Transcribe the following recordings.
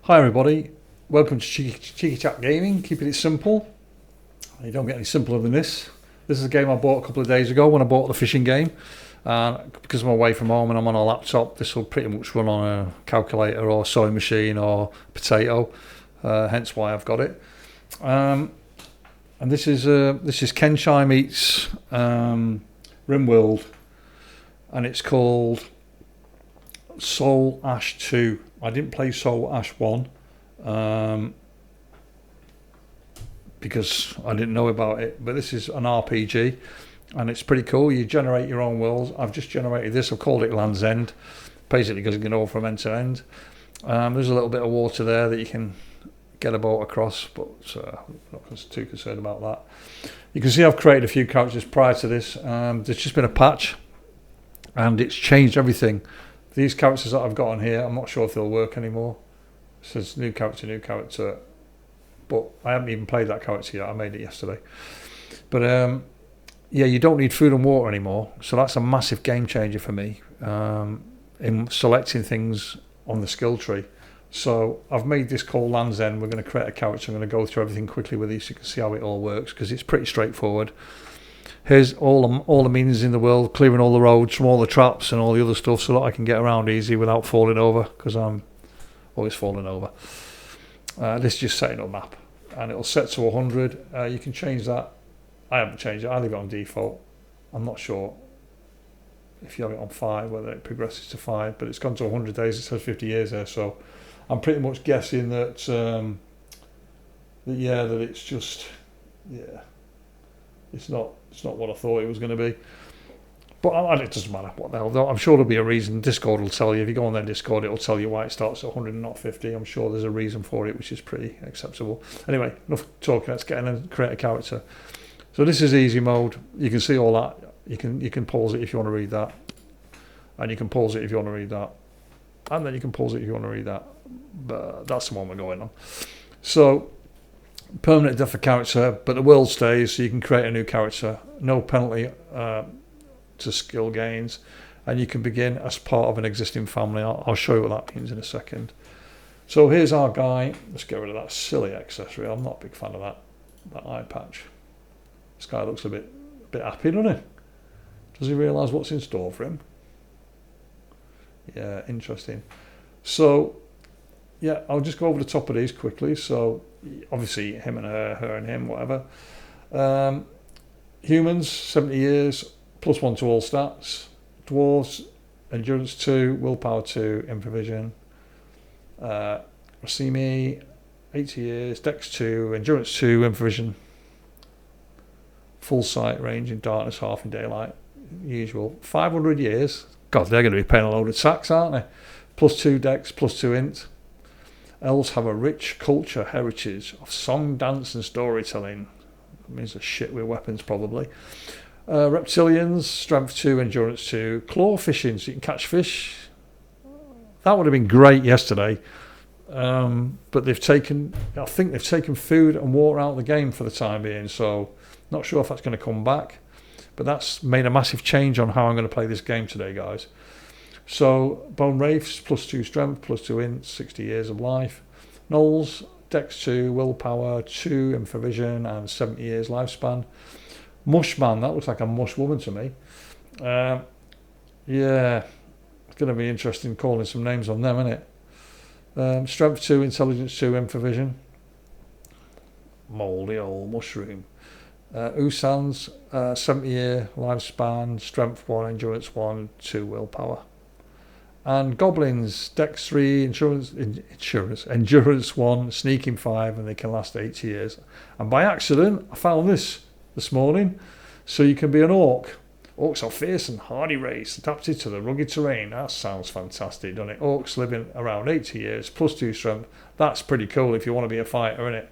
Hi everybody, welcome to Cheeky Chat Gaming, keeping it simple. You don't get any simpler than this. This is a game I bought a couple of days ago when I bought the fishing game. Because I'm away from home and I'm on a laptop, this will pretty much run on a calculator or sewing machine or potato, hence why I've got it. And this is Kenshi meets Rimworld, and it's called Soulash 2. I didn't play Soulash 1 because I didn't know about it, but this is an RPG and it's pretty cool. You generate your own worlds. I've just generated this. I've called it Land's End, basically because you can go from end to end. There's a little bit of water there that you can get a boat across, but I'm not too concerned about that. You can see I've created a few characters prior to this. There's just been a patch and it's changed everything. These characters that I've got on here, I'm not sure if they'll work anymore. It says new character, but I haven't even played that character yet. I made it yesterday. But yeah, you don't need food and water anymore, so that's a massive game changer for me in selecting things on the skill tree. So I've made this called Land's End. We're going to create a character. I'm going to go through everything quickly with you so you can see how it all works, because it's pretty straightforward. Here's all the means in the world, clearing all the roads from all the traps and all the other stuff so that I can get around easy without falling over, because I'm always falling over. This is just setting up a map, and it'll set to 100. You can change that. I haven't changed it. I leave it on default. I'm not sure if you have it on 5 whether it progresses to 5, but it's gone to 100 days. It says 50 years there, so I'm pretty much guessing that that it's just it's not what I thought it was going to be. But it doesn't matter what the hell. I'm sure there'll be a reason. Discord will tell you. If you go on their Discord, it'll tell you why it starts at 100 and not 50. I'm sure there's a reason for it, which is pretty acceptable. Anyway, enough talking. Let's get in and create a character. So this is easy mode. You can see all that. You can pause it if you want to read that, and you can pause it if you want to read that, and then you can pause it if you want to read that. But that's the one we're going on. So permanent death of character, but the world stays, so you can create a new character. No penalty to skill gains, and you can begin as part of an existing family. I'll show you what that means in a second. So here's our guy. Let's get rid of that silly accessory. I'm not a big fan of that eye patch. This guy looks a bit happy, doesn't he? Does he realise what's in store for him? Yeah, interesting. So yeah, I'll just go over the top of these quickly. So obviously him and her and him, whatever. Humans, 70 years, +1 to all stats. Dwarves, endurance 2, willpower 2, improvision. Racimi, 80 years, dex 2, endurance 2, improvision. Full sight, range in darkness, half in daylight. Usual. 500 years. God, they're going to be paying a load of tax, aren't they? +2 dex, +2 int. Elves have a rich culture heritage of song, dance and storytelling. That means a shit with weapons, probably. Reptilians, strength 2, endurance 2. Claw fishing, so you can catch fish. That would have been great yesterday. But I think they've taken food and water out of the game for the time being, so not sure if that's going to come back. But that's made a massive change on how I'm going to play this game today, guys. So, Bone Wraiths, +2 strength, +2 int, 60 years of life. Gnolls, dex 2, willpower 2, improvision, and 70 years lifespan. Mushman, that looks like a mush woman to me. Yeah, it's going to be interesting calling some names on them, isn't it? Strength 2, intelligence 2, improvision. Mouldy old mushroom. Usans, 70-year lifespan, strength 1, endurance 1, 2 willpower. And goblins, dex 3, endurance 1, sneaking 5, and they can last 80 years. And by accident, I found this morning. So you can be an orc. Orcs are fierce and hardy race, adapted to the rugged terrain. That sounds fantastic, doesn't it? Orcs living around 80 years, +2 strength. That's pretty cool if you want to be a fighter, isn't it?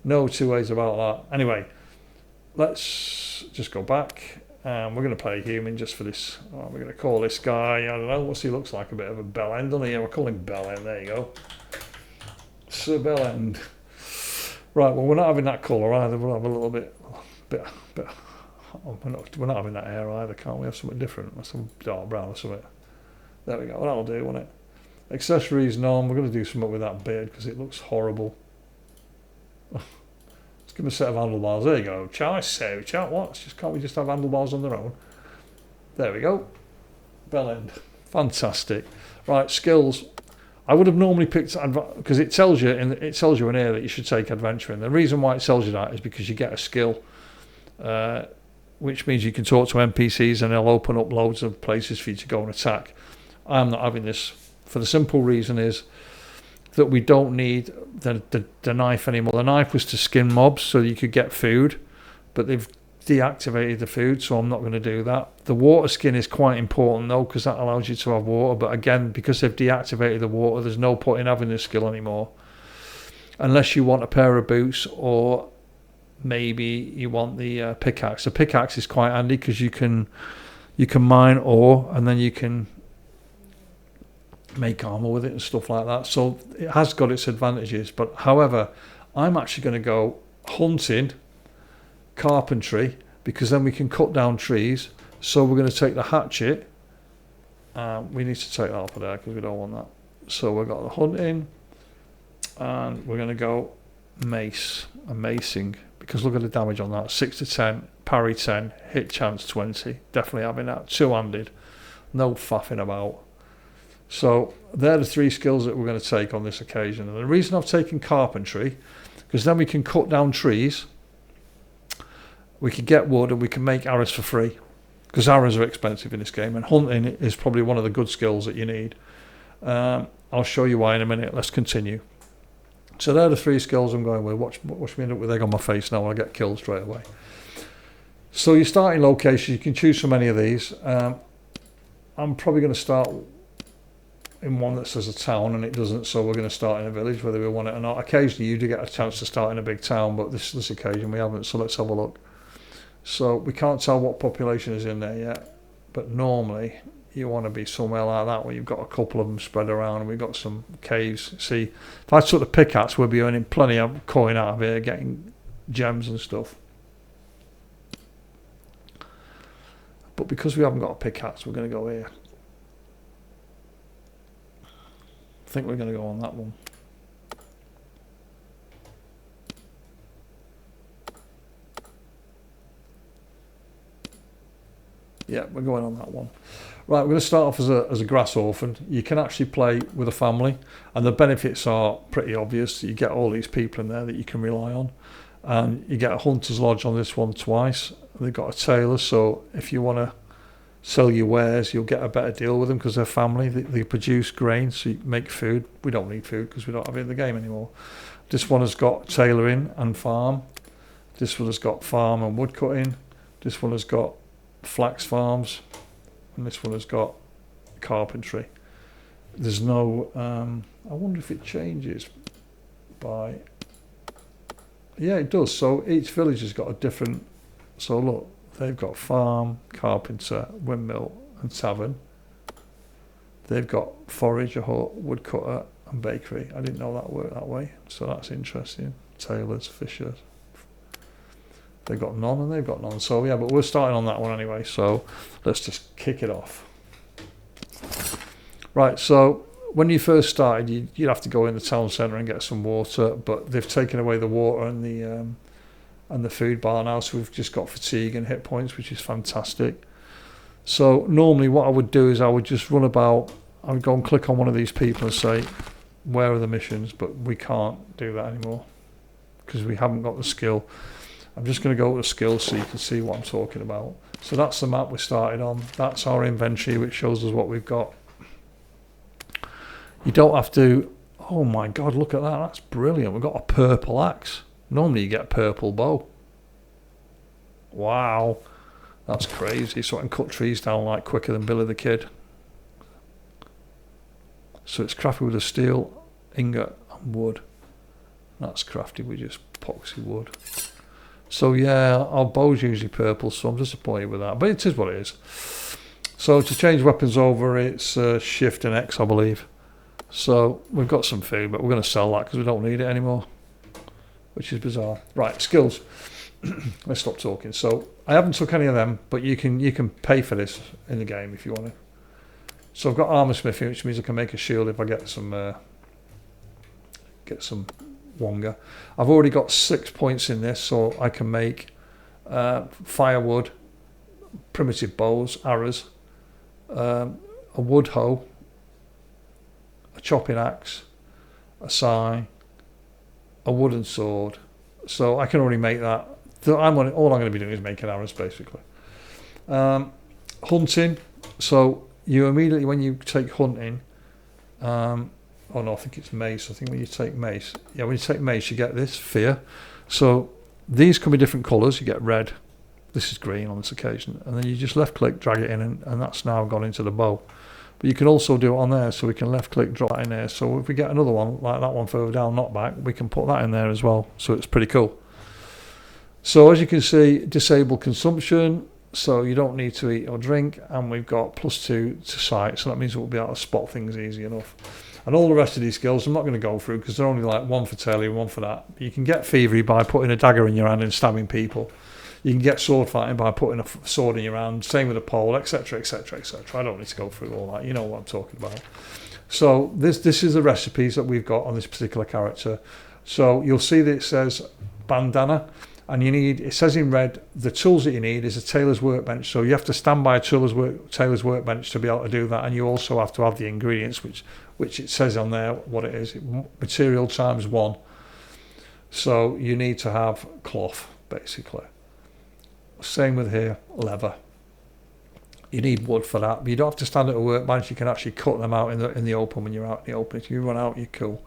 No two ways about that. Anyway, let's just go back. We're going to play a human just for this. We're going to call this guy, I don't know, what's he looks like? A bit of a bellend, doesn't he? Yeah, we'll call him Bellend. There you go. Sir Bellend. Right, well, we're not having that colour either. We'll have a little bit. We're not having that hair either, can't we? Have something different, some dark brown or something. There we go. That'll do, won't it? Accessories, none. We're going to do something with that beard because it looks horrible. Let's give him a set of handlebars. There you go. Chai say, chat what? Can't we just have handlebars on their own? There we go. Bell end. Fantastic. Right, skills. I would have normally picked because it tells you in here that you should take adventuring. The reason why it tells you that is because you get a skill, which means you can talk to NPCs and they'll open up loads of places for you to go and attack. I'm not having this for the simple reason is that we don't need the knife anymore. The knife was to skin mobs so you could get food, but they've deactivated the food, so I'm not going to do that. The water skin is quite important though, because that allows you to have water, but again, because they've deactivated the water, there's no point in having this skill anymore unless you want a pair of boots, or maybe you want the pickaxe. The pickaxe is quite handy because you can mine ore and then you can make armor with it and stuff like that, so it has got its advantages. But however, I'm actually going to go hunting, carpentry, because then we can cut down trees. So we're going to take the hatchet, we need to take that off of there because we don't want that. So we've got the hunting and we're going to go mace and macing, because look at the damage on that. 6 to 10, parry 10, hit chance 20. Definitely having that. Two-handed, no faffing about. So they're the 3 skills that we're going to take on this occasion. And the reason I've taken carpentry, because then we can cut down trees, we can get wood, and we can make arrows for free, because arrows are expensive in this game, and hunting is probably one of the good skills that you need. I'll show you why in a minute. Let's continue. So they're the 3 skills I'm going with. Watch me end up with egg on my face now when I get killed straight away. So your starting location, you can choose from any of these. I'm probably going to start in one that says a town, and it doesn't, so we're going to start in a village whether we want it or not. Occasionally you do get a chance to start in a big town, but this occasion we haven't, so let's have a look. So we can't tell what population is in there yet, but normally you want to be somewhere like that where you've got a couple of them spread around and we've got some caves. See, if I took the pickaxe, we'll be earning plenty of coin out of here, getting gems and stuff. But because we haven't got a pickaxe, we're going to go here. I think we're going to go on that one. Yeah, we're going on that one. Right, we're going to start off as a grass orphan. You can actually play with a family, and the benefits are pretty obvious. You get all these people in there that you can rely on, and you get a hunter's lodge on this one twice. They've got a tailor, so if you want to sell your wares, you'll get a better deal with them because they're family. They produce grain, so you make food. We don't need food because we don't have it in the game anymore. This one has got tailoring and farm. This one has got farm and wood cutting. This one has got flax farms, and this one has got carpentry. There's no I wonder if it changes by, yeah, it does. So each village has got a different, so look, they've got farm, carpenter, windmill and tavern. They've got forage, a hut, woodcutter and bakery. I didn't know that worked that way, so that's interesting. Tailors, fishers. They've got none and they've got none. So yeah, but we're starting on that one anyway, so let's just kick it off. Right, so when you first started, you'd have to go in the town centre and get some water, but they've taken away the water and the food bar now, so we've just got fatigue and hit points, which is fantastic. So normally what I would do is I would just run about, I would go and click on one of these people and say, where are the missions? But we can't do that anymore because we haven't got the skill. I'm just going to go to the skills so you can see what I'm talking about. So that's the map we started on. That's our inventory, which shows us what we've got. You don't have to, oh my God, look at that. That's brilliant. We've got a purple axe. Normally you get a purple bow. Wow. That's crazy. So I can cut trees down like quicker than Billy the Kid. So it's crafted with a steel ingot and wood. That's crafted with just epoxy wood. So yeah, our bow's usually purple, so I'm disappointed with that. But it is what it is. So to change weapons over, it's Shift and X, I believe. So we've got some food, but we're going to sell that because we don't need it anymore, which is bizarre. Right, skills. Let's stop talking. So I haven't took any of them, but you can pay for this in the game if you want to. So I've got armor smithing, which means I can make a shield if I get some wonga. I've already got 6 points in this, so I can make firewood, primitive bows, arrows, a wood hoe, a chopping axe, a sai, a wooden sword. So I can already make that. All I'm going to be doing is making arrows, basically. Hunting. So you immediately, when you take hunting, oh no, I think it's mace. I think when you take mace, when you take mace, you get this fear. So these can be different colours. You get red. This is green on this occasion, and then you just left click, drag it in, and that's now gone into the bow. But you can also do it on there, so we can left click, drop that in there. So if we get another one like that one further down, knockback, we can put that in there as well. So it's pretty cool. So as you can see, disable consumption, so you don't need to eat or drink, and we've got +2 to sight, so that means we'll be able to spot things easy enough. And all the rest of these skills I'm not going to go through because they're only like one for Taylor and one for that. You can get thievery by putting a dagger in your hand and stabbing people. You can get sword fighting by putting a sword in your hand, same with a pole, etc, etc, etc. I don't need to go through all that, you know what I'm talking about. So this is the recipes that we've got on this particular character. So you'll see that it says bandana, and it says in red, the tools that you need is a tailor's workbench. So you have to stand by a tailor's workbench to be able to do that, and you also have to have the ingredients, which it says on there what it is, material times 1. So you need to have cloth, basically. Same with here, leather. You need wood for that, but you don't have to stand at a workbench. You can actually cut them out in the open when you're out in the open. If you run out, you're cool.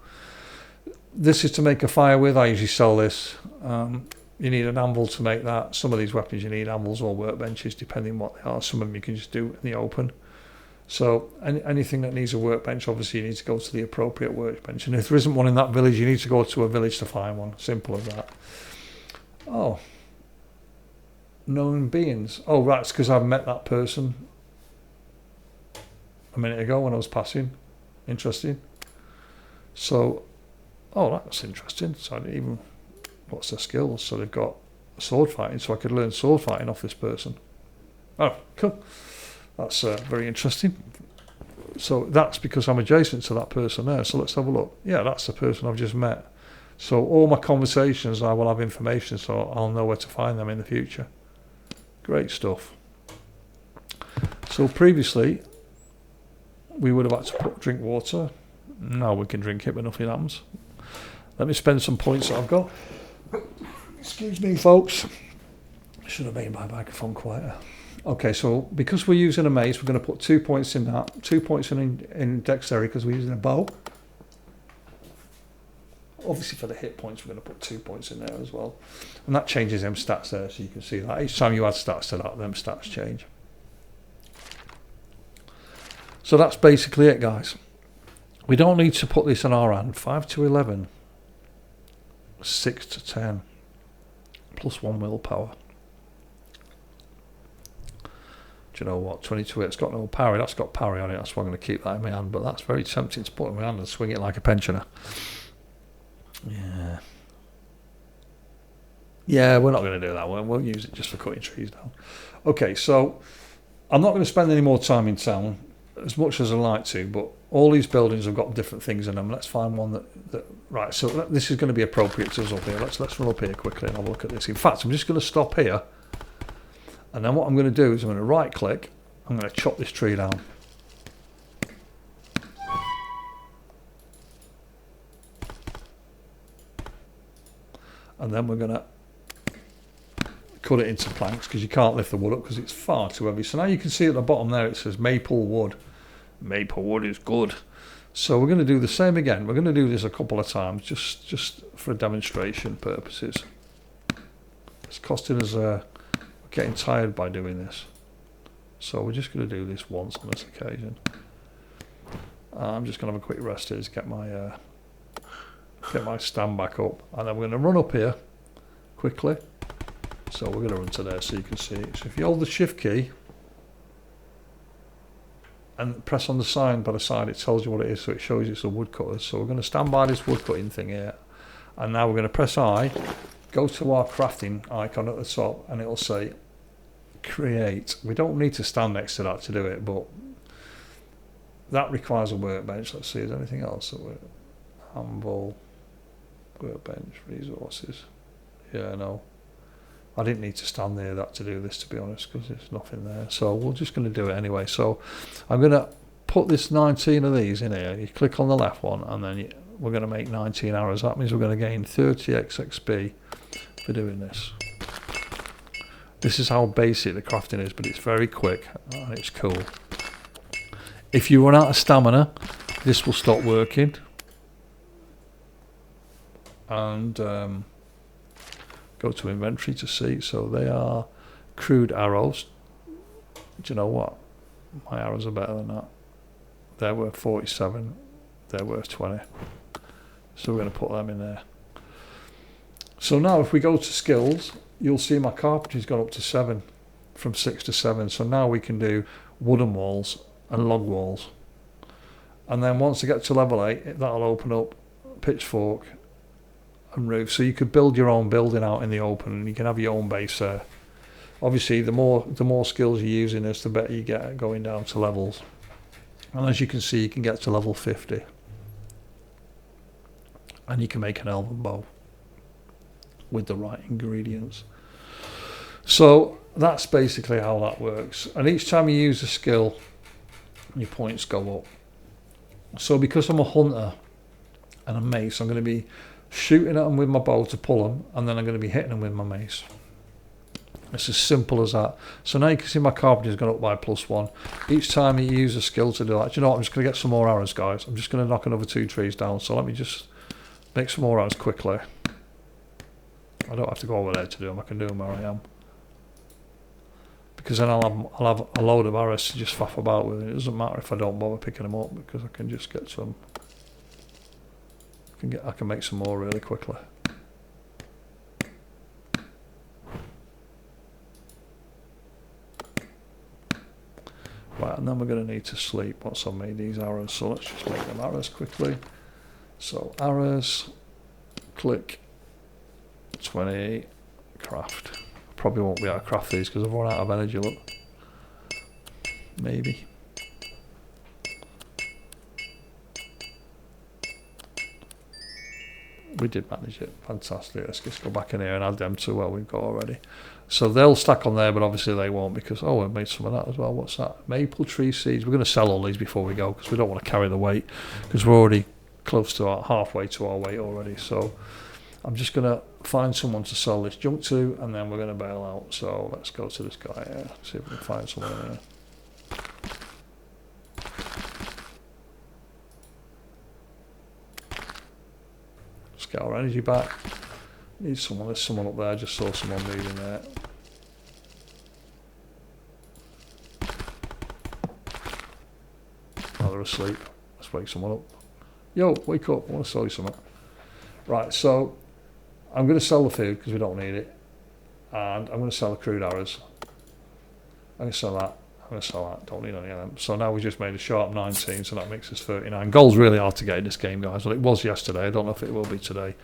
This is to make a fire with. I usually sell this. You need an anvil to make that. Some of these weapons you need anvils or workbenches, depending on what they are. Some of them you can just do in the open. So anything that needs a workbench, obviously you need to go to the appropriate workbench. And if there isn't one in that village, you need to go to a village to find one. Simple as that. Oh. Known beings. Oh, right, it's because I've met that person a minute ago when I was passing. Interesting. So, oh, that's interesting. So I didn't even... What's their skills? So they've got sword fighting, so I could learn sword fighting off this person. Oh, cool. That's very interesting. So that's because I'm adjacent to that person there. So let's have a look. Yeah, that's the person I've just met. So all my conversations, I will have information, so I'll know where to find them in the future. Great stuff. So previously, we would have had to drink water. Now we can drink it, but nothing happens. Let me spend some points that I've got. Excuse me, folks. Should have made my microphone quieter. Okay, so because we're using a mace, we're going to put 2 points in that. 2 points in dexterity because we're using a bow. Obviously for the hit points, we're going to put 2 points in there as well. And that changes them stats there, so you can see that. Each time you add stats to that, them stats change. So that's basically it, guys. We don't need to put this in our hand. 5 to 11. 6 to 10. Plus 1 willpower. Do you know what? 22, it's got no parry. That's got parry on it. That's why I'm going to keep that in my hand. But that's very tempting to put in my hand and swing it like a pensioner. Yeah, we're not going to do that one. We'll use it just for cutting trees down. Okay, so I'm not going to spend any more time in town as much as I like to, but all these buildings have got different things in them. Let's find one that right, so this is going to be appropriate to us up here. Let's run up here quickly and have a look at this. In fact, I'm just going to stop here, and then what I'm going to do is I'm going to right click, I'm going to chop this tree down. And then we're going to cut it into planks because you can't lift the wood up because it's far too heavy. So now you can see at the bottom there it says maple wood. Maple wood is good. So we're going to do the same again. We're going to do this a couple of times just for demonstration purposes. It's costing us getting tired by doing this. So we're just going to do this once on this occasion. I'm just going to have a quick rest here to get my stand back up, and then we're going to run up here quickly. So we're going to run to there so you can see it. So if you hold the shift key and press on the sign by the side, it tells you what it is, so it shows you it's a woodcutter. So we're going to stand by this woodcutting thing here, and now we're going to press I, go to our crafting icon at the top, and it'll say create. We don't need to stand next to that to do it, but that requires a workbench. Let's see, is there anything else that anvil, workbench, resources? Yeah, no. I didn't need to stand near that to do this, to be honest, because there's nothing there. So we're just going to do it anyway. So I'm going to put this 19 of these in here. You click on the left one, and then we're going to make 19 arrows. That means we're going to gain 30 XP for doing this. This is how basic the crafting is, but it's very quick and it's cool. If you run out of stamina, this will stop working. And go to inventory to see. So they are crude arrows. Do you know what? My arrows are better than that. They're worth 47. They're worth 20. So we're going to put them in there. So now if we go to skills, you'll see my carpentry's gone up to 7, from 6 to 7. So now we can do wooden walls and log walls. And then once I get to level 8, that'll open up pitchfork and roof. So you could build your own building out in the open, and you can have your own base there. Obviously, the more skills you use in this, the better you get at going down to levels. And as you can see, you can get to level 50. And you can make an elven bow with the right ingredients. So that's basically how that works. And each time you use a skill, your points go up. So because I'm a hunter and a mace, I'm going to be shooting at them with my bow to pull them, and then I'm going to be hitting them with my mace. It's as simple as that. So now you can see my carpentry's gone up by +1. Each time you use a skill to do that, do you know what? I'm just going to get some more arrows, guys. I'm just going to knock another 2 trees down. So let me just make some more arrows quickly. I don't have to go over there to do them. I can do them where I am. Because then I'll have a load of arrows to just faff about with. It doesn't matter if I don't bother picking them up, because I can just get some. I can make some more really quickly. Right, and then we're going to need to sleep once I've made these arrows. So let's just make them arrows quickly. So arrows, click, 20, craft. Probably won't be able to craft these because I've run out of energy, look. Maybe. We did manage it. Fantastic. Let's just go back in here and add them to what we've got already. So they'll stack on there, but obviously they won't, because, oh, we made some of that as well. What's that? Maple tree seeds. We're going to sell all these before we go, because we don't want to carry the weight, because we're already close to halfway to our weight already. So I'm just going to find someone to sell this junk to, and then we're going to bail out. So let's go to this guy here, see if we can find someone here. Let's get our energy back. Need someone. There's someone up there. I just saw someone moving there. Oh, they're asleep. Let's wake someone up. Yo, wake up. I want to sell you something. Right, so I'm going to sell the food because we don't need it. And I'm going to sell the crude arrows. I'm going to sell that. I'm going to sell that. Don't need any of them. So now we just made a sharp 19, so that makes us 39. Gold's really hard to get in this game, guys. Well, it was yesterday. I don't know if it will be today.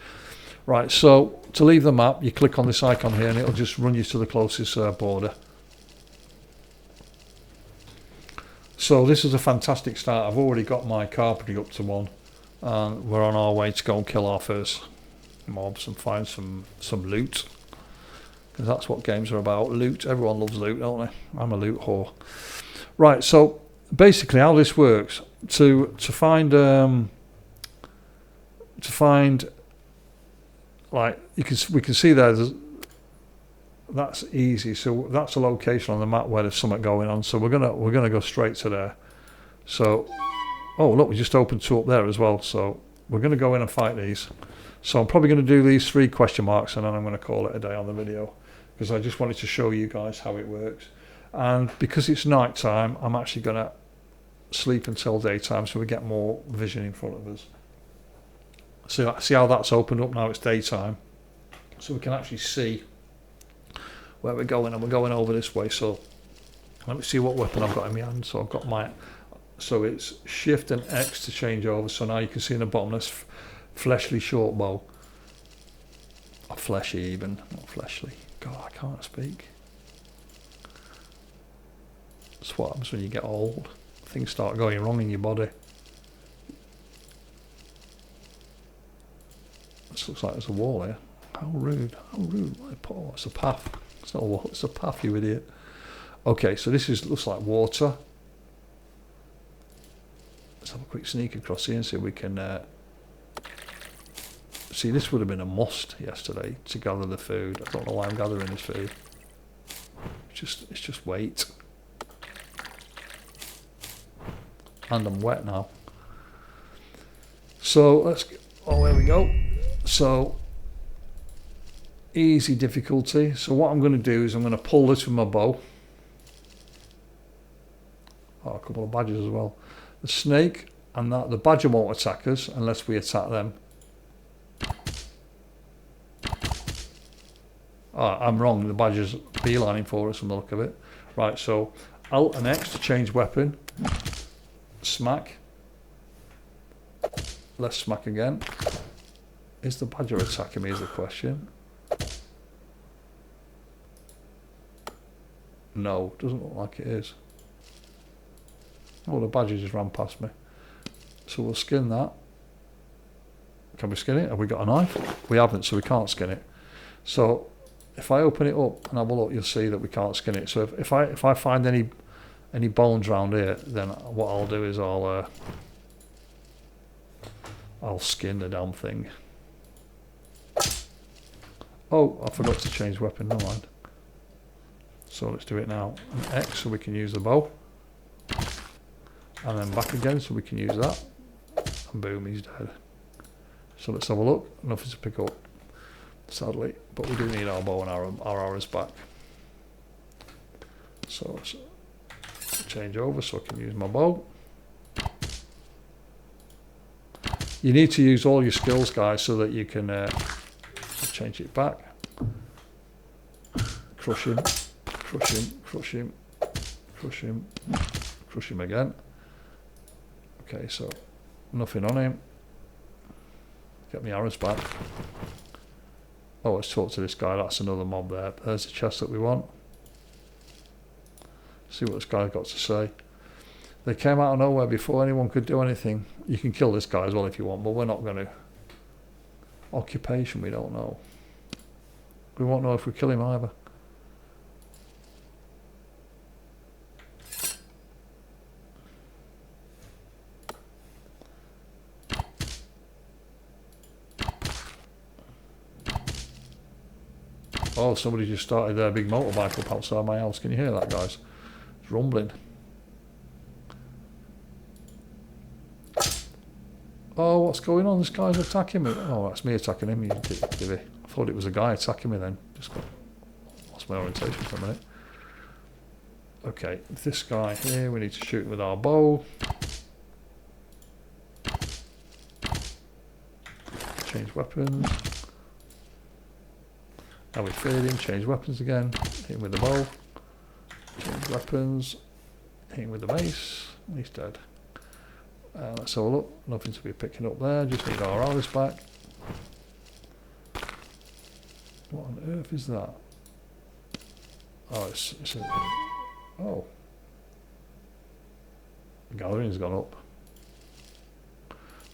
Right, so to leave the map, you click on this icon here and it'll just run you to the closest border. So this is a fantastic start. I've already got my carpentry up to 1. And we're on our way to go and kill our first mobs and find some loot. Because that's what games are about, loot. Everyone loves loot, don't they? I'm a loot whore. Right, so basically how this works, to find like we can see that's easy. So that's a location on the map where there's something going on. So we're gonna go straight to there. So oh look, we just opened 2 up there as well. So we're gonna go in and fight these. So I'm probably gonna do these 3 question marks and then I'm gonna call it a day on the video, because I just wanted to show you guys how it works. And because it's night time, I'm actually gonna sleep until daytime so we get more vision in front of us. So see how that's opened up now, it's daytime. So we can actually see where we're going, and we're going over this way. So let me see what weapon I've got in my hand. So I've got so it's Shift and X to change over. So now you can see in the bottom this fleshly short bow. Or fleshy even, not fleshly. God, I can't speak. That's what happens when you get old. I things start going wrong in your body. This looks like there's a wall here. How rude. How rude. Oh, it's a path. It's not a wall, it's a path, you idiot. Okay, so this looks like water. Let's have a quick sneak across here and see if we can... see, this would have been a must yesterday to gather the food. I don't know why I'm gathering this food. It's just weight. And I'm wet now. So let's... oh, there we go. So... easy difficulty. So what I'm going to do is I'm going to pull this with my bow. Oh, a couple of badgers as well. The snake and that, the badger won't attack us unless we attack them. Oh, I'm wrong. The badger's beelining for us from the look of it. Right, so Alt and X to change weapon. Smack. Let's smack again. Is the badger attacking me is the question. No, doesn't look like it is. Oh, the badger just ran past me. So we'll skin that. Can we skin it? Have we got a knife? We haven't, so we can't skin it. So if I open it up and have a look, you'll see that we can't skin it. So if I find any bones around here, then what I'll do is I'll skin the damn thing. Oh, I forgot to change weapon. Never mind. So let's do it now. And X so we can use the bow. And then back again so we can use that. And boom, he's dead. So let's have a look. Nothing to pick up, sadly. But we do need our bow and our arrows back. So let's change over so I can use my bow. You need to use all your skills, guys, so that you can change it back. Crush him. Crush him, crush him, crush him, crush him again. Okay, so nothing on him. Get my arrows back. Oh, let's talk to this guy. That's another mob there. There's the chest that we want. See what this guy's got to say. They came out of nowhere before anyone could do anything. You can kill this guy as well if you want, but we're not going to. Occupation, we don't know. We won't know if we kill him either. Oh, somebody just started their big motorbike up outside my house. Can you hear that, guys? It's rumbling. Oh, what's going on? This guy's attacking me. Oh, that's me attacking him, you divvy. I thought it was a guy attacking me then. Just lost my orientation for a minute. Okay, this guy here, we need to shoot him with our bow. Change weapons. Now we feared him, change weapons again. Hit him with the bow. Change weapons. Hit him with the mace. He's dead. Let's have a look. Nothing to be picking up there. Just need our arrows back. What on earth is that? Oh, it's a... oh. The gathering's gone up.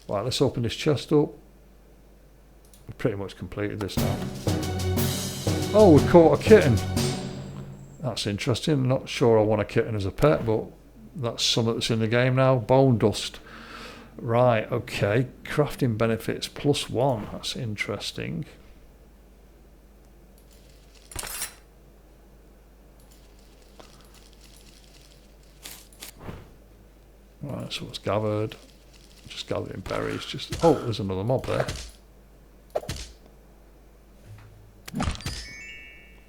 Right, let's open this chest up. We've pretty much completed this now. Oh, we caught a kitten. That's interesting. I'm not sure I want a kitten as a pet, but that's something that's in the game now. Bone dust. Right, okay. Crafting benefits +1. That's interesting. Right, so it's gathered. Just gathering berries. Just oh, there's another mob there.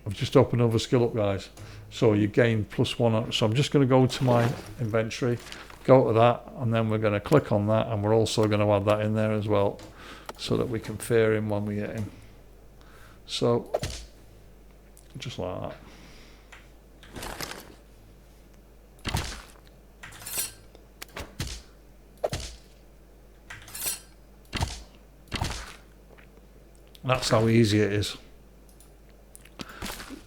I've just opened another skill up, guys. So you gain +1. So I'm just going to go to my inventory, go to that, and then we're going to click on that, and we're also going to add that in there as well, so that we can fear him when we hit him. So just like that. That's how easy it is.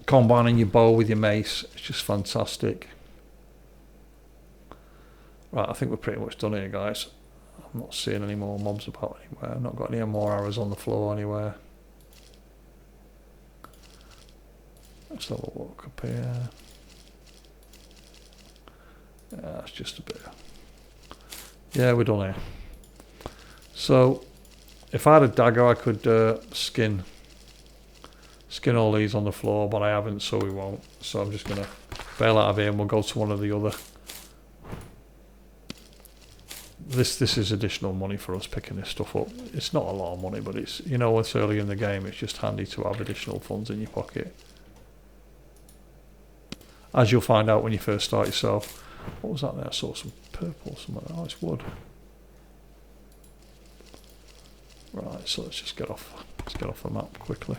Combining your bow with your mace, it's just fantastic. Right, I think we're pretty much done here, guys. I'm not seeing any more mobs about anywhere. I've not got any more arrows on the floor anywhere. Let's have a look up here. Yeah, it's just a bit. Yeah, we're done here. So, if I had a dagger, I could skin all these on the floor, but I haven't, so we won't. So I'm just going to bail out of here and we'll go to one of the other. This is additional money for us picking this stuff up. It's not a lot of money, but it's, you know, it's early in the game, it's just handy to have additional funds in your pocket. As you'll find out when you first start yourself. What was that there? I saw some purple somewhere. Oh, it's wood. Right, so let's just get off. Let's get off the map quickly.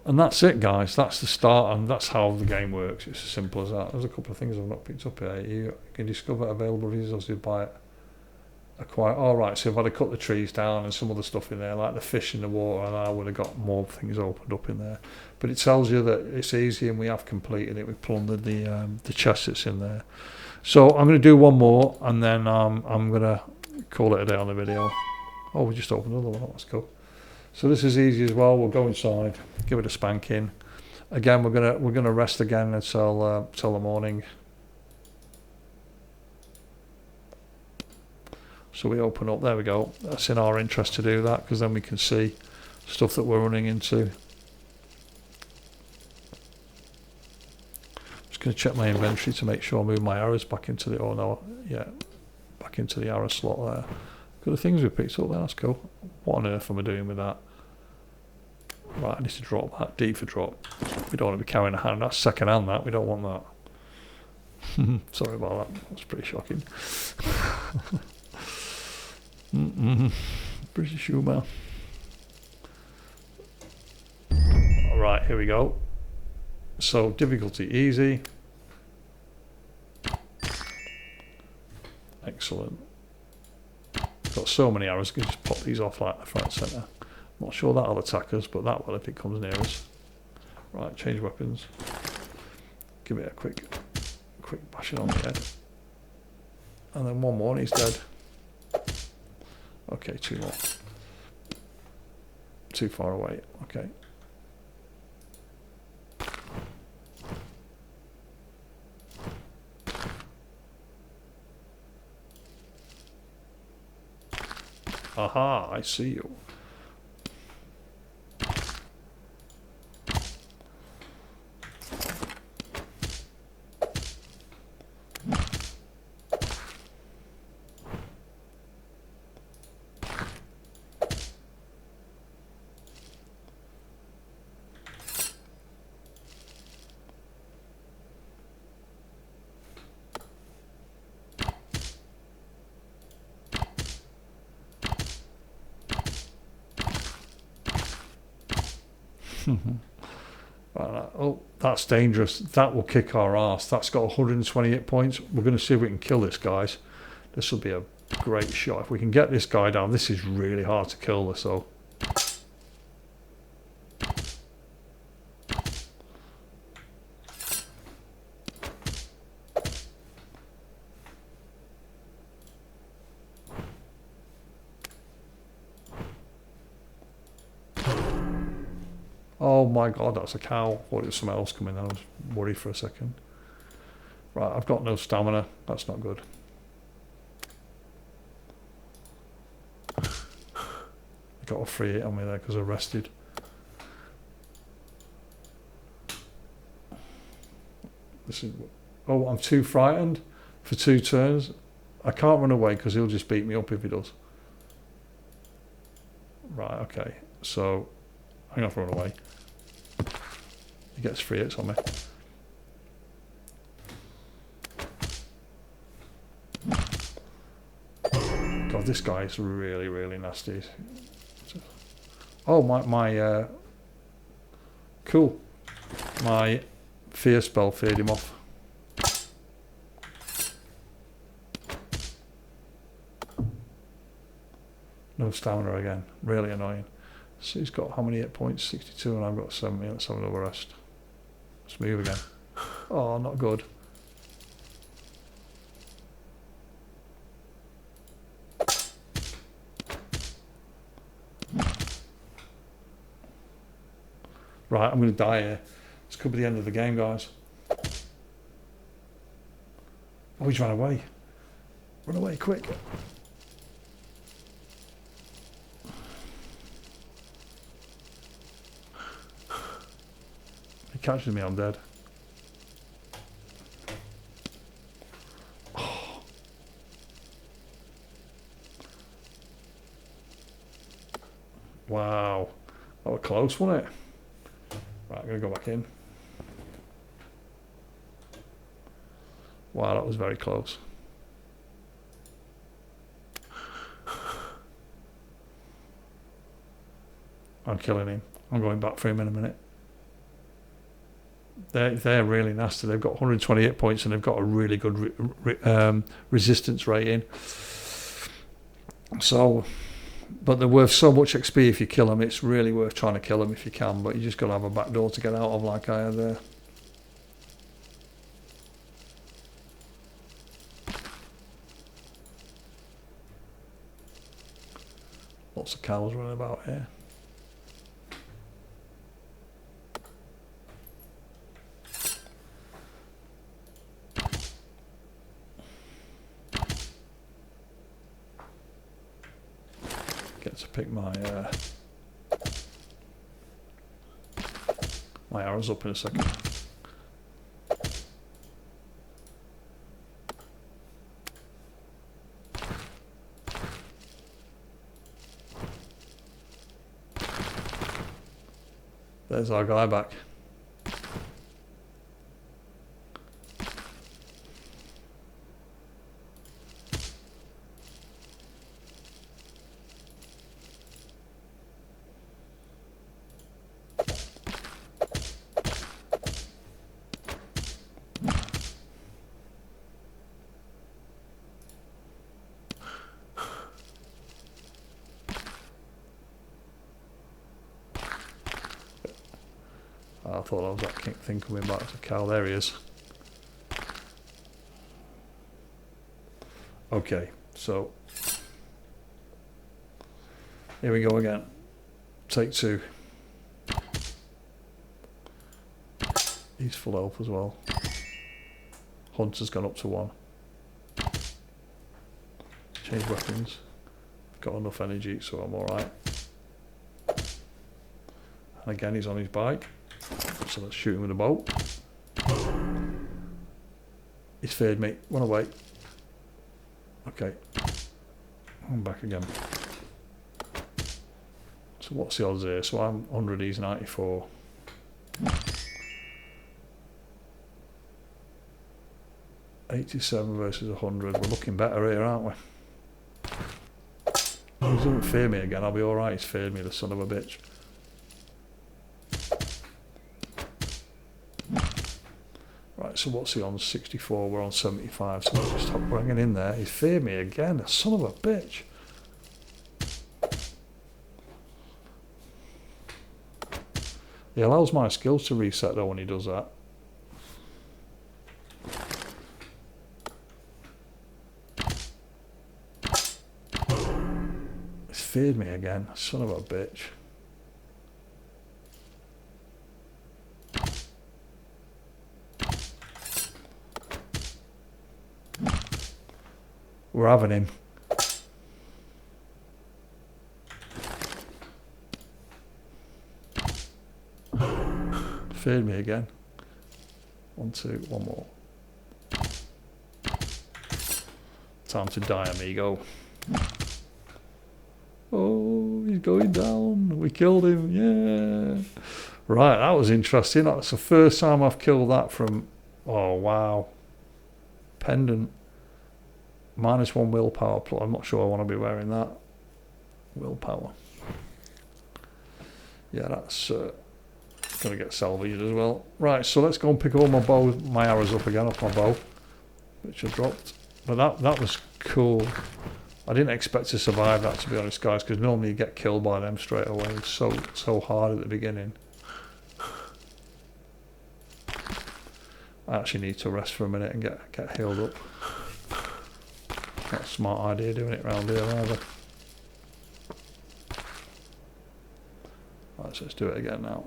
And that's it, guys. That's the start, and that's how the game works. It's as simple as that. There's a couple of things I've not picked up here. You can discover available resources to buy it. Acquire. All right. So if I'd have cut the trees down and some other stuff in there, like the fish in the water, and I would have got more things opened up in there. But it tells you that it's easy, and we have completed it. We've plundered the chest that's in there. So I'm going to do one more, and then I'm going to call it a day on the video. Oh, we just opened another one. That's cool. So this is easy as well. We'll go inside, give it a spanking. Again, we're gonna rest again until the morning. So we open up. There we go. That's in our interest to do that, because then we can see stuff that we're running into. Just gonna check my inventory to make sure I move my arrows back into the. Oh no, yeah, back into the arrow slot there. Got the things we picked up there, that's cool. What on earth am I doing with that? Right, I need to drop that. D for drop. We don't want to be carrying a hand. That's second hand, that. We don't want that. Sorry about that. That's pretty shocking. British humour. Alright, here we go. So, difficulty easy. Excellent. Got so many arrows, I can just pop these off like the front centre. Not sure that'll attack us, but that will if it comes near us. Right, change weapons. Give it a quick bashing on the head. And then one more and he's dead. Okay, two more. Too far away, okay. Aha, I see you. Right, oh, that's dangerous. That will kick our ass. That's got 128 points. We're going to see if we can kill this, guys. This will be a great shot. If we can get this guy down, this is really hard to kill this, though. Oh my god, that's a cow. Or it's something else coming. I was worried for a second. Right, I've got no stamina. That's not good. I got a free hit on me there because I rested. This is. Oh, I'm too frightened for 2 turns. I can't run away because he'll just beat me up if he does. Right, okay. So I'm going to have to run away. He gets 3 hits on me. God, this guy is really, really nasty. Oh, my cool. My fear spell feared him off. No stamina again. Really annoying. So he's got how many hit points? 62 and I've got 70. Let's have another rest. Let's move again. Oh, not good. Right, I'm going to die here. This could be the end of the game, guys. Oh, he's run away. Run away, quick. He catches me, I'm dead. Oh. Wow. That was close, wasn't it? Right, I'm going to go back in. Wow, that was very close. I'm killing him. I'm going back for him in a minute. They're really nasty. They've got 120 hit points and they've got a really good resistance rating. So, but they're worth so much XP if you kill them. It's really worth trying to kill them if you can, but you just got to have a back door to get out of like I had there. Lots of cows running about here. Get to pick my my arrows up in a second. There's our guy back. I thought I was that thing coming back to cow. There he is. Okay, so here we go again. Take two. He's full health as well. Hunter's gone up to 1. Change weapons. Got enough energy, so I'm alright. And again, he's on his bike. So let's shoot him with a bow. He's feared me. Run away. Okay. I'm back again. So what's the odds here? So I'm 100, he's 94. $87 versus 100. We're looking better here, aren't we? He doesn't fear me again. I'll be alright. He's feared me, the son of a bitch. Right, so what's he on? 64, we're on 75, so we'll just stop bringing in there. He feared me again, the son of a bitch. He allows my skills to reset though when he does that. He's feared me again, son of a bitch. We're having him. Feared me again. 1, 2, 1 more. Time to die, amigo. Oh, he's going down. We killed him. Yeah. Right, that was interesting. That's the first time I've killed that from... Oh, wow. Pendant. -1 willpower. I'm not sure I want to be wearing that. Willpower. Yeah, that's going to get salvaged as well. Right, so let's go and pick all my arrows up again off my bow, which I dropped. But that was cool. I didn't expect to survive that, to be honest, guys, because normally you get killed by them straight away. It's so hard at the beginning. I actually need to rest for a minute and get healed up. Not a smart idea doing it round here either. Right, so let's do it again now.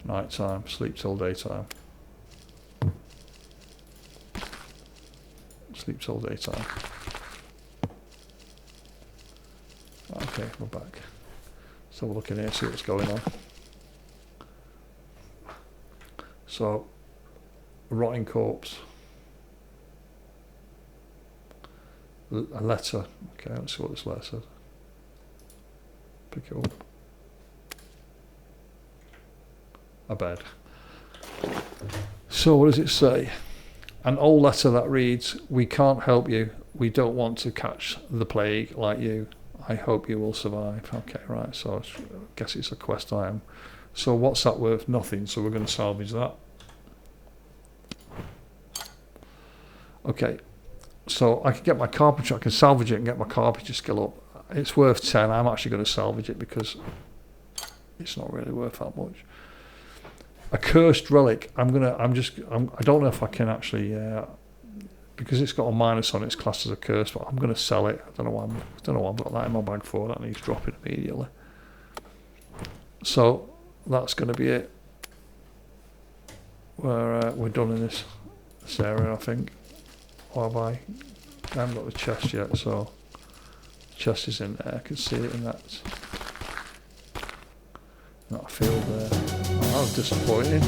Night time, sleep till daytime. Sleep till daytime. Okay, we're back. So we're looking here, see what's going on. So, rotting corpse. A letter. Okay, let's see what this letter says. Pick it up. A bed. So what does it say? An old letter that reads, "We can't help you. We don't want to catch the plague like you. I hope you will survive." Okay, right, so I guess it's a quest item. So what's that worth? Nothing, so we're going to salvage that. Okay, so I can get my carpentry, I can salvage it and get my carpentry skill up. It's worth 10, I'm actually going to salvage it because it's not really worth that much. A cursed relic, I don't know if I can actually, because it's got a minus on it, it's classed as a curse, but I'm going to sell it. I don't know why I've got that in my bag for. That needs dropping immediately. So that's going to be it. We're done in this area, I think. Or have I haven't got the chest yet, so the chest is in there. I can see it in that field there. Oh, that was disappointing.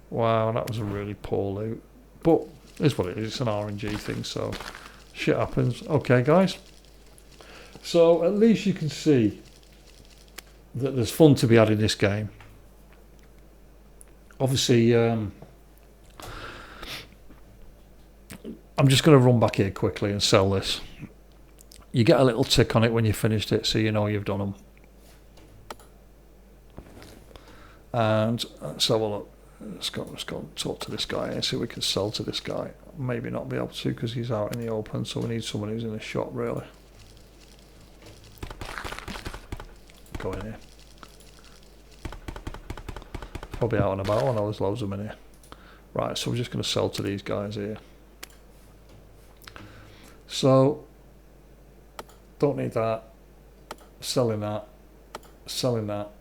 Wow, that was a really poor loot. But it's what it is, it's an RNG thing, so shit happens. Okay, guys. So at least you can see that there's fun to be had in this game. Obviously, I'm just going to run back here quickly and sell this. You get a little tick on it when you finished it, so you know you've done them. And let's have a look. Let's go and talk to this guy and see if we can sell to this guy. Maybe not be able to because he's out in the open, so we need someone who's in the shop, really. Go in here. Probably out and about. I know there's loads of them in here. Right, so we're just going to sell to these guys here. So, don't need that. Selling that. Selling that.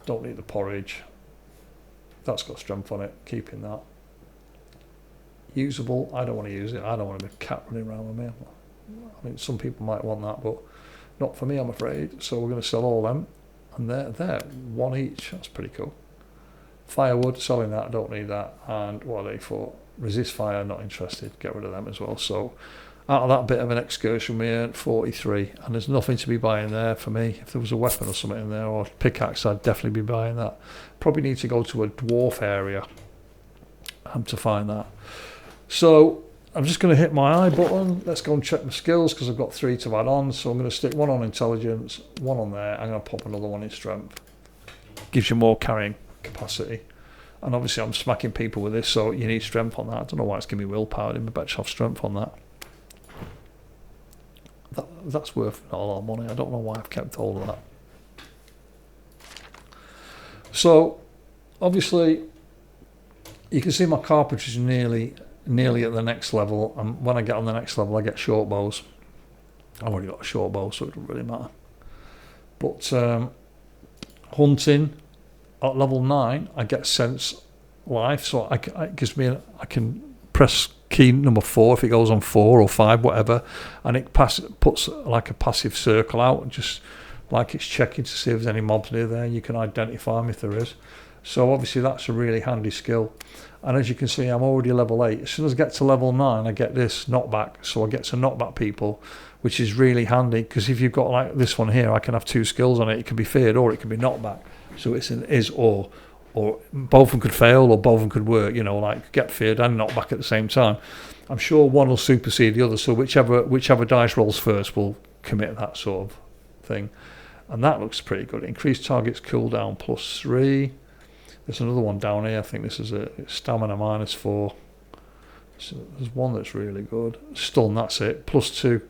Don't need the porridge. That's got strength on it. Keeping that. Usable. I don't want to use it. I don't want to be a cat running around with me. I mean, some people might want that, but not for me, I'm afraid. So we're going to sell all them. And they're one each. That's pretty cool. Firewood, selling that. I don't need that. And what are they for? Resist fire, not interested. Get rid of them as well. So out of that bit of an excursion, we earned 43. And there's nothing to be buying there for me. If there was a weapon or something in there, or a pickaxe, I'd definitely be buying that. Probably need to go to a dwarf area to find that. So I'm just going to hit my I button. Let's go and check my skills because I've got 3 to add on. So I'm going to stick one on intelligence, one on there. I'm going to pop another one in strength. Gives you more carrying capacity. And obviously I'm smacking people with this, so you need strength on that. I don't know why it's giving me willpower. I bet you have strength on that. That's worth a lot of money. I don't know why I've kept hold of that. So obviously you can see my carpentry is nearly at the next level, and when I get on the next level I get short bows. I've already got a short bow, so it doesn't really matter. But hunting at level 9 I get sense life, so it gives me I can press key number 4 if it goes on 4 or 5, whatever, and it puts like a passive circle out, just like it's checking to see if there's any mobs near there. You can identify them if there is. So obviously that's a really handy skill. And as you can see, I'm already level 8. As soon as I get to level 9, I get this knockback. So I get to knockback people, which is really handy, because if you've got like this one here, I can have 2 skills on it. It can be feared or it can be knockback. So it's an is or both of them could fail or both of them could work, you know, like get feared and knockback at the same time. I'm sure one will supersede the other, so whichever dice rolls first will commit that sort of thing. And that looks pretty good. Increased target's cooldown +3. There's another one down here. I think this is a stamina -4. So there's one that's really good. Stun, that's it. +2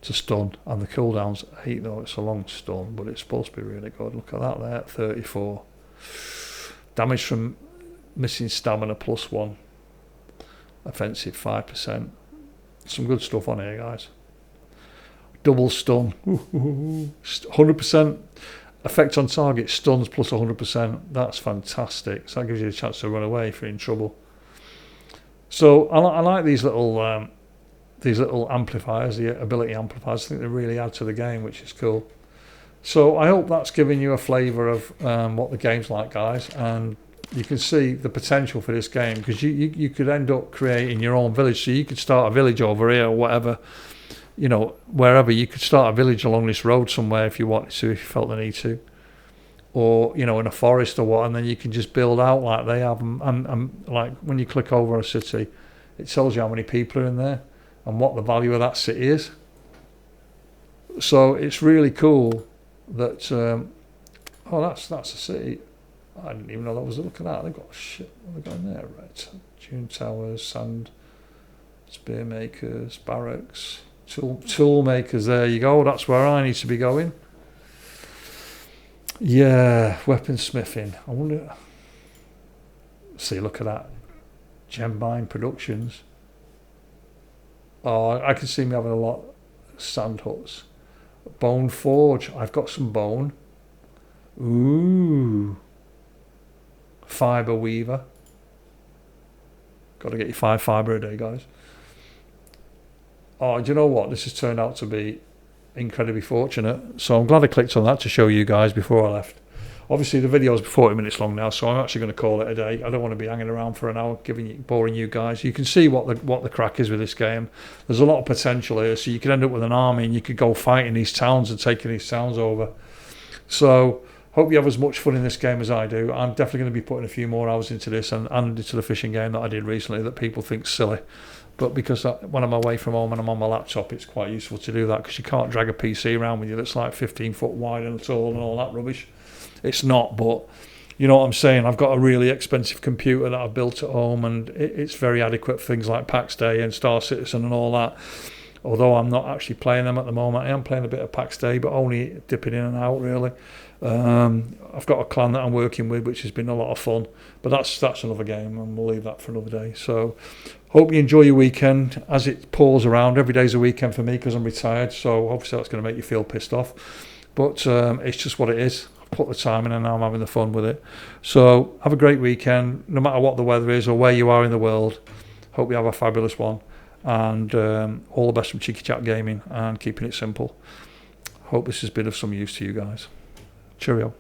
to stun. And the cooldown's 8 though. It's a long stun, but it's supposed to be really good. Look at that there, 34. Damage from missing stamina +1. Offensive 5%. Some good stuff on here, guys. Double stun. 100%. Effect on target, stuns +100%. That's fantastic. So that gives you a chance to run away if you're in trouble. So I like these little amplifiers, the ability amplifiers. I think they really add to the game, which is cool. So I hope that's giving you a flavour of what the game's like, guys. And you can see the potential for this game, because you could end up creating your own village. So you could start a village over here or whatever, you know, wherever. You could start a village along this road somewhere if you wanted to, if you felt the need to, or, you know, in a forest or what, and then you can just build out like they have. And like when you click over a city, it tells you how many people are in there and what the value of that city is. So it's really cool that oh, that's a city. I didn't even know that was. Look at that. They've got shit. What have they got in there? Right. Dune towers, sand, spear makers, barracks, tool makers. There you go. That's where I need to be going. Yeah, weaponsmithing. I wonder. See, look at that. Gemmine Productions. Oh, I can see me having a lot of sand huts. Bone Forge. I've got some bone. Ooh. Fibre weaver. Got to get your 5 fibre a day, guys. Oh, do you know what? This has turned out to be incredibly fortunate. So I'm glad I clicked on that to show you guys before I left. Obviously the video is 40 minutes long now, so I'm actually going to call it a day. I don't want to be hanging around for an hour boring you guys. You can see what the crack is with this game. There's a lot of potential here, so you could end up with an army and you could go fighting these towns and taking these towns over. So hope you have as much fun in this game as I do. I'm definitely going to be putting a few more hours into this and into the fishing game that I did recently that people think silly. But because when I'm away from home and I'm on my laptop, it's quite useful to do that, because you can't drag a PC around with you that's like 15 foot wide and tall and all that rubbish. It's not, but you know what I'm saying. I've got a really expensive computer that I've built at home, and it's very adequate for things like PAX Day and Star Citizen and all that. Although I'm not actually playing them at the moment. I am playing a bit of PAX Day, but only dipping in and out, really. I've got a clan that I'm working with, which has been a lot of fun. But that's another game, and we'll leave that for another day. So hope you enjoy your weekend as it pours around. Every day's a weekend for me because I'm retired, so hopefully that's going to make you feel pissed off. But it's just what it is. I've put the time in and now I'm having the fun with it. So have a great weekend, no matter what the weather is or where you are in the world. Hope you have a fabulous one. And all the best from Cheeky Chat Gaming and keeping it simple. Hope this has been of some use to you guys. Cheerio.